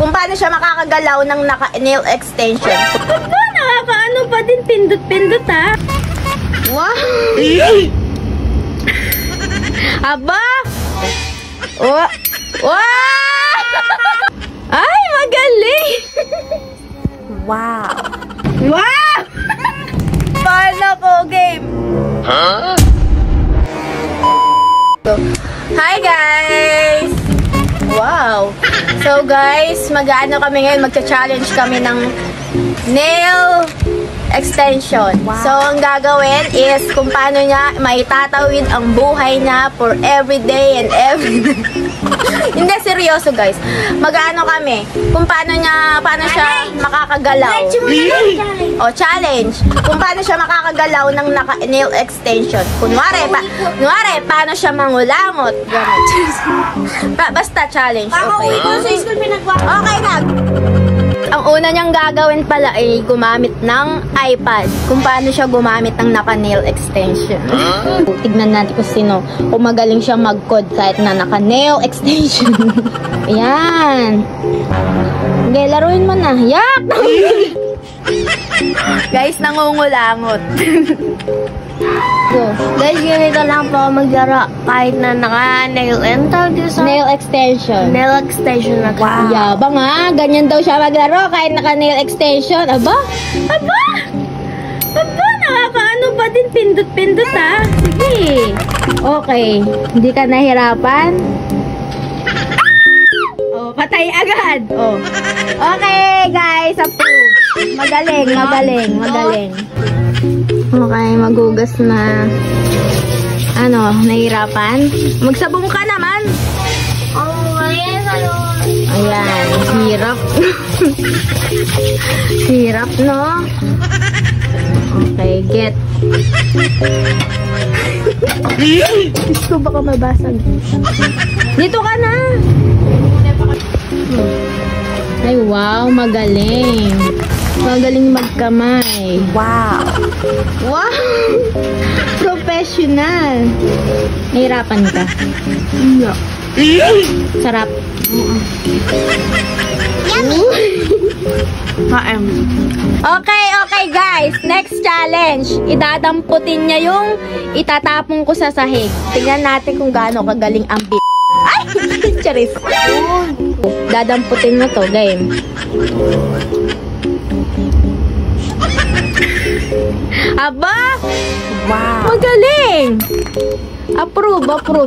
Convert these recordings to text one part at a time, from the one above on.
kung paano siya makakagalaw ng naka-nail extension. Aba, nakakaano pa din, pindot-pindot ha. Wow! Aba! Oh! Wow! Ay, magaling! Wow! Wow! Paano ko game? Huh? Hi guys! Wow! So guys, mag-ano kami ngayon, magcha-challenge kami ng nail extension. Wow. So, ang gagawin is kung paano niya maitatawid ang buhay niya for every day and every night. Hindi, seryoso guys. Mag-ano kami, kung paano siya makakagalaw. O, challenge. Kung paano siya makakagalaw ng naka-nail extension. Kunwari, paano siya mangulangot. Basta challenge. Okay. Okay na. Ang una niyang gagawin pala ay gumamit ng iPad. Kung paano siya gumamit ng naka-nail extension. Tignan natin kung magaling siya mag-code kahit na naka-nail extension. Ayan. Okay, laruin mo na. Yak! Guys, nangungulangot. Guys, ganito lang po maglaro kahit na naka-nail Nail extension. Nail extension na. Wow. Yabang ha. Ganyan daw siya maglaro kahit naka-nail extension. Aba? Aba! Aba, nakakaano pa din, pindot-pindot ha. Sige. Okay. Hindi ka nahirapan? Oh, patay agad. Oh. Okay, guys. Approve. Magaling. Okay, magugas na. Ano, nahirapan? Magsabong ka naman. Ayan, hirap. Hirap, no? Okay, get. Gusto baka mabasag. Dito ka na. Ay, wow, magaling. Magaling magkamay. Wow! Wow! Professional. Nahirapan ka? Iya. Sarap. Okay guys. Next challenge. Idadamputin niya yung itatapon ko sa sahig. Tingnan natin kung gaano kagaling ang bit. Ay! Charis. Dadamputin mo to, game. Aba! Wow! Magaling! Approve.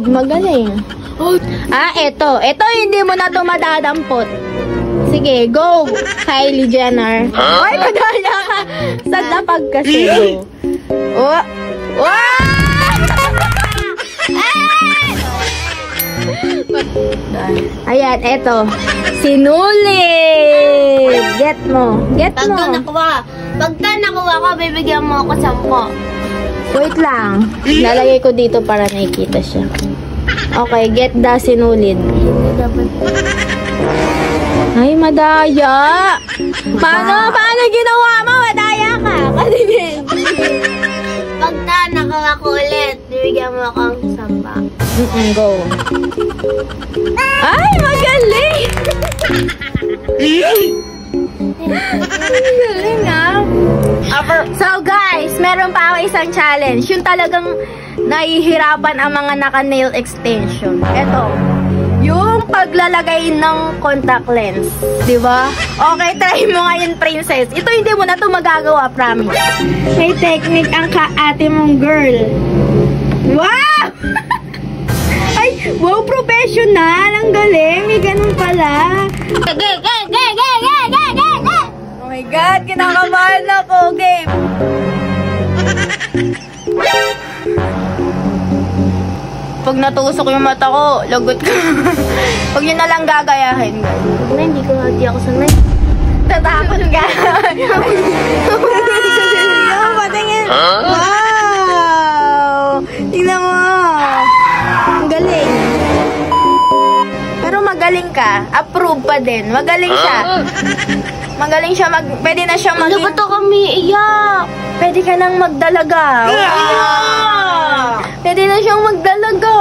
Magaling. Eto. Ito hindi mo na to madadampot. Sige, go! Kylie Jenner. Ay, madala ka! Sa lapag kasi. Oh! Ayan, eto. Sinulid! Get mo. Pagka nakuha ko, bibigyan mo ako 10. Wait lang. Lalagay ko dito para nakikita siya. Okay, get the sinulid. Ay, madaya. Paano ginawa mo? Madaya ka. Kaninin. Pagka nakuha ko ulit, bibigyan mo ako ng 10. Go. Ay, magaling. Magaling ah. So guys, meron pa ako isang challenge. Yung talagang nahihirapan ang mga naka-nail extension. Ito. Yung paglalagay ng contact lens. Diba? Okay, try mo ngayon, princess. Ito hindi mo na ito magagawa, promise. May technique ang ate mong girl. Wow! Ay, wow, professional. Ang galing. May ganun pala. Oh my God, kinakabahan ako. Game. Pag natusok yung mata ko, lagot ka. Huwag yun na lang gagayahin. Hindi ako sanay. Tatakot ka. Patingin. Wow! Tingnan mo. Ang galing. Pero magaling ka. Approve pa din. Magaling siya. Pwede na siyang maging... Ano ba ito kami iyak? Pwede ka nang magdalaga. Pwede na siyang magdalaga.